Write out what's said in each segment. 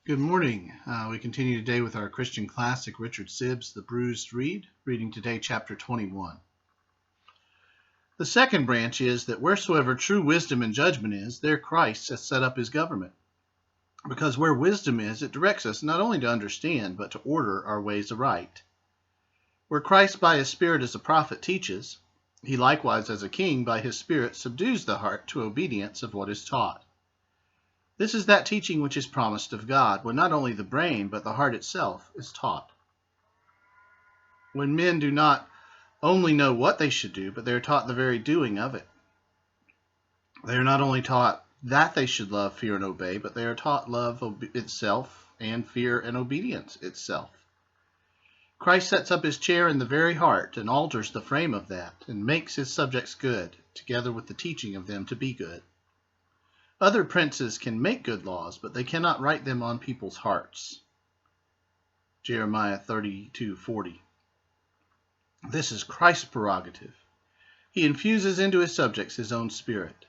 Good morning. We continue today with our Christian classic, Richard Sibbes, The Bruised, reading today chapter 21. The second branch is that wheresoever true wisdom and judgment is, there Christ has set up his government. Because where wisdom is, it directs us not only to understand, but to order our ways aright. Where Christ by his Spirit as a prophet teaches, he likewise as a king by his Spirit subdues the heart to obedience of what is taught. This is that teaching which is promised of God, when not only the brain, but the heart itself is taught. When men do not only know what they should do, but they are taught the very doing of it. They are not only taught that they should love, fear, and obey, but they are taught love itself and fear and obedience itself. Christ sets up his chair in the very heart and alters the frame of that, and makes his subjects good, together with the teaching of them to be good. Other princes can make good laws, but they cannot write them on people's hearts. Jeremiah 32:40. This is Christ's prerogative. He infuses into his subjects his own Spirit.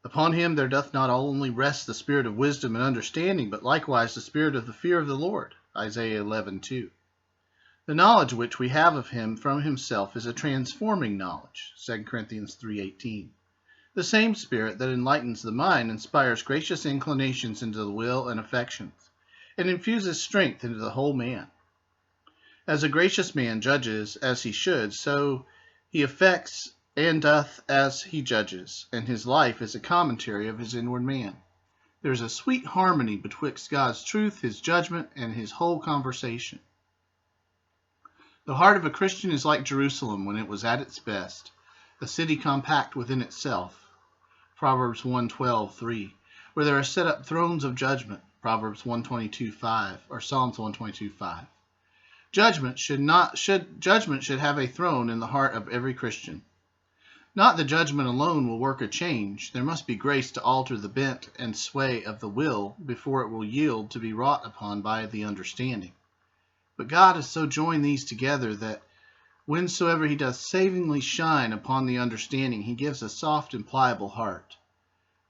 Upon him there doth not only rest the spirit of wisdom and understanding, but likewise the spirit of the fear of the Lord. Isaiah 11:2. The knowledge which we have of him from himself is a transforming knowledge. 2 Corinthians 3:18. The same Spirit that enlightens the mind inspires gracious inclinations into the will and affections, and infuses strength into the whole man. As a gracious man judges as he should, so he affects and doth as he judges, and his life is a commentary of his inward man. There is a sweet harmony betwixt God's truth, his judgment, and his whole conversation. The heart of a Christian is like Jerusalem when it was at its best, a city compact within itself. Proverbs 1:12-3, where there are set up thrones of judgment. Proverbs 122:5 or Psalms 122:5. Judgment should have a throne in the heart of every Christian. Not that judgment alone will work a change. There must be grace to alter the bent and sway of the will before it will yield to be wrought upon by the understanding. But God has so joined these together that whensoever he doth savingly shine upon the understanding, he gives a soft and pliable heart.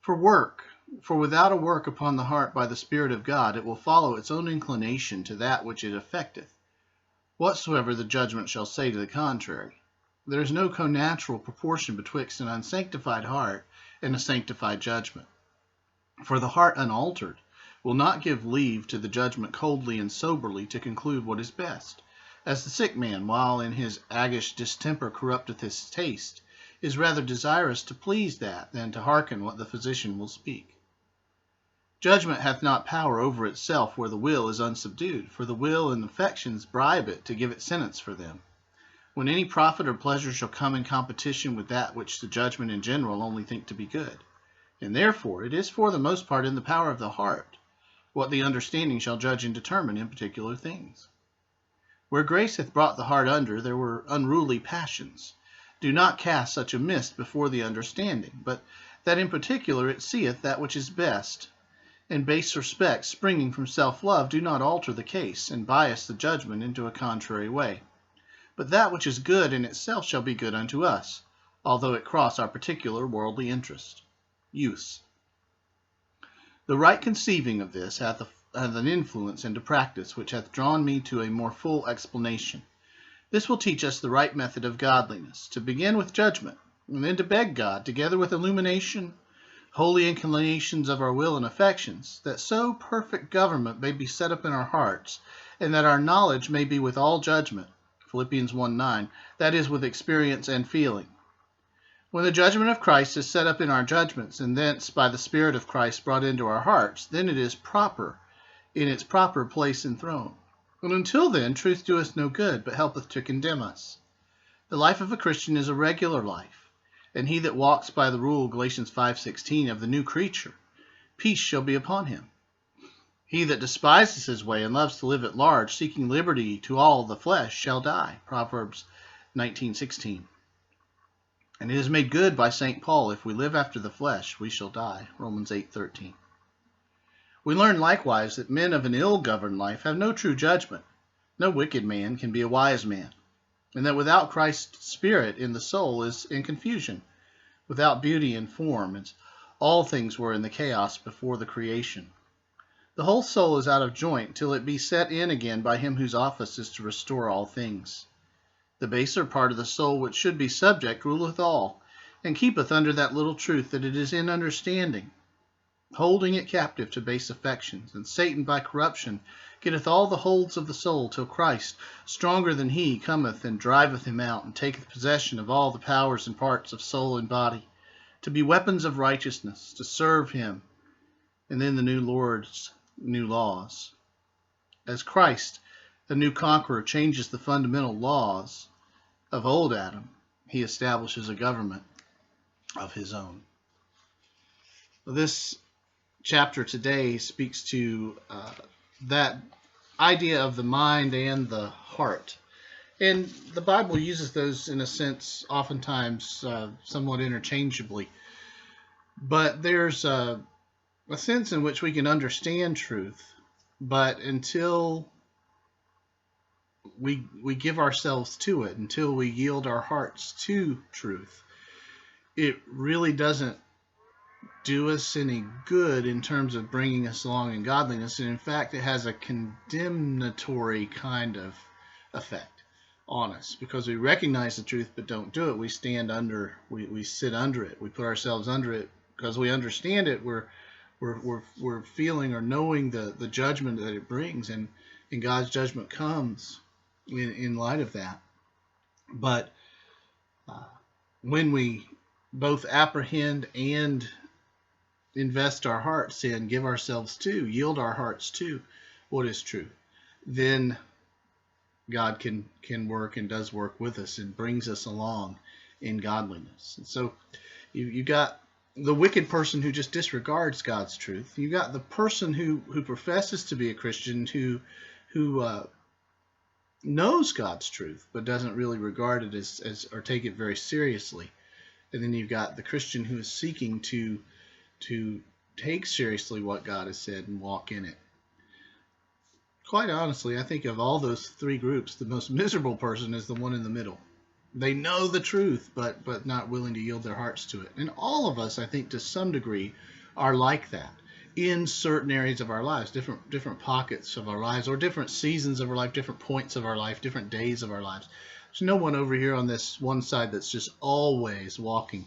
For without a work upon the heart by the Spirit of God, it will follow its own inclination to that which it affecteth, whatsoever the judgment shall say to the contrary. There is no connatural proportion betwixt an unsanctified heart and a sanctified judgment. For the heart unaltered will not give leave to the judgment coldly and soberly to conclude what is best, as the sick man, while in his aguish distemper corrupteth his taste, is rather desirous to please that than to hearken what the physician will speak. Judgment hath not power over itself where the will is unsubdued, for the will and affections bribe it to give it sentence for them. When any profit or pleasure shall come in competition with that which the judgment in general only think to be good, and therefore it is for the most part in the power of the heart, what the understanding shall judge and determine in particular things. Where grace hath brought the heart under, there were unruly passions. Do not cast such a mist before the understanding, but that in particular it seeth that which is best. And base respects, springing from self-love, do not alter the case, and bias the judgment into a contrary way. But that which is good in itself shall be good unto us, although it cross our particular worldly interest. Use. The right conceiving of this hath an influence into practice, which hath drawn me to a more full explanation. This will teach us the right method of godliness, to begin with judgment, and then to beg God, together with illumination, holy inclinations of our will and affections, that so perfect government may be set up in our hearts, and that our knowledge may be with all judgment, Philippians 1:9, that is, with experience and feeling. When the judgment of Christ is set up in our judgments, and thence by the Spirit of Christ brought into our hearts, then it is proper, in its proper place and throne. And until then, truth doeth no good, but helpeth to condemn us. The life of a Christian is a regular life, and he that walks by the rule, Galatians 5:16, of the new creature, peace shall be upon him. He that despises his way and loves to live at large, seeking liberty to all the flesh, shall die, Proverbs 19:16. And it is made good by St. Paul, if we live after the flesh, we shall die, Romans 8:13. We learn likewise that men of an ill-governed life have no true judgment. No wicked man can be a wise man, and that without Christ's Spirit in the soul is in confusion, without beauty in form, as all things were in the chaos before the creation. The whole soul is out of joint till it be set in again by him whose office is to restore all things. The baser part of the soul which should be subject ruleth all, and keepeth under that little truth that it is in understanding, holding it captive to base affections. And Satan by corruption getteth all the holds of the soul, till Christ, stronger than he, cometh and driveth him out, and taketh possession of all the powers and parts of soul and body, to be weapons of righteousness, to serve him, and then the new Lord's new laws. As Christ, the new conqueror, changes the fundamental laws of old Adam, he establishes a government of his own. This chapter today speaks to that idea of the mind and the heart. And the Bible uses those, in a sense, oftentimes somewhat interchangeably. But there's a sense in which we can understand truth, but until we give ourselves to it, until we yield our hearts to truth, it really doesn't do us any good in terms of bringing us along in godliness. And in fact, it has a condemnatory kind of effect on us, because we recognize the truth but don't do it. We stand under, we sit under it, we put ourselves under it because we understand it. We're feeling or knowing the judgment that it brings, and God's judgment comes in light of that. But when we both apprehend and invest our hearts in, give ourselves to, yield our hearts to what is true, then God can work and does work with us and brings us along in godliness. And so you got the wicked person who just disregards God's truth. You got the person who professes to be a Christian, who knows God's truth but doesn't really regard it as or take it very seriously. And then you've got the Christian who is seeking to take seriously what God has said and walk in it. Quite honestly, I think of all those three groups, the most miserable person is the one in the middle. They know the truth, but not willing to yield their hearts to it. And all of us, I think, to some degree, are like that in certain areas of our lives, different pockets of our lives, or different seasons of our life, different points of our life, different days of our lives. There's no one over here on this one side that's just always walking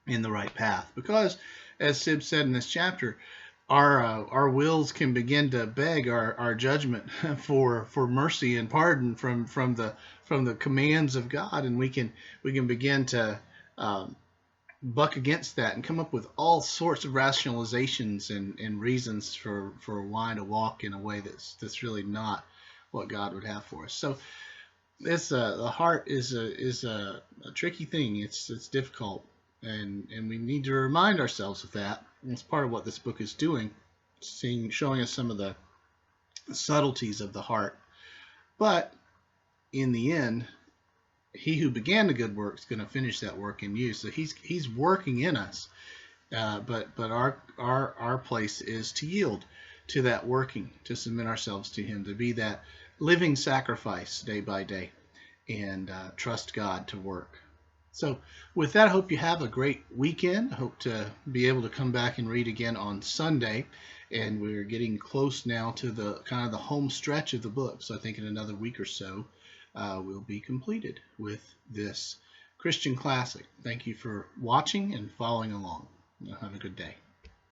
in the right path, because, as Sibbes said in this chapter, our wills can begin to beg our judgment for mercy and pardon from the commands of God, and we can begin to buck against that and come up with all sorts of rationalizations and reasons for why to walk in a way that's really not what God would have for us. So this the heart is a tricky thing. It's difficult, and we need to remind ourselves of that. And it's part of what this book is doing, showing us some of the subtleties of the heart. But in the end, he who began the good work is going to finish that work in you. So he's working in us, but our place is to yield to that working, to submit ourselves to him, to be that living sacrifice day by day, and trust God to work. So with that, I hope you have a great weekend. I hope to be able to come back and read again on Sunday. And we're getting close now to the kind of the home stretch of the book. So I think in another week or so, we'll be completed with this Christian classic. Thank you for watching and following along. Have a good day.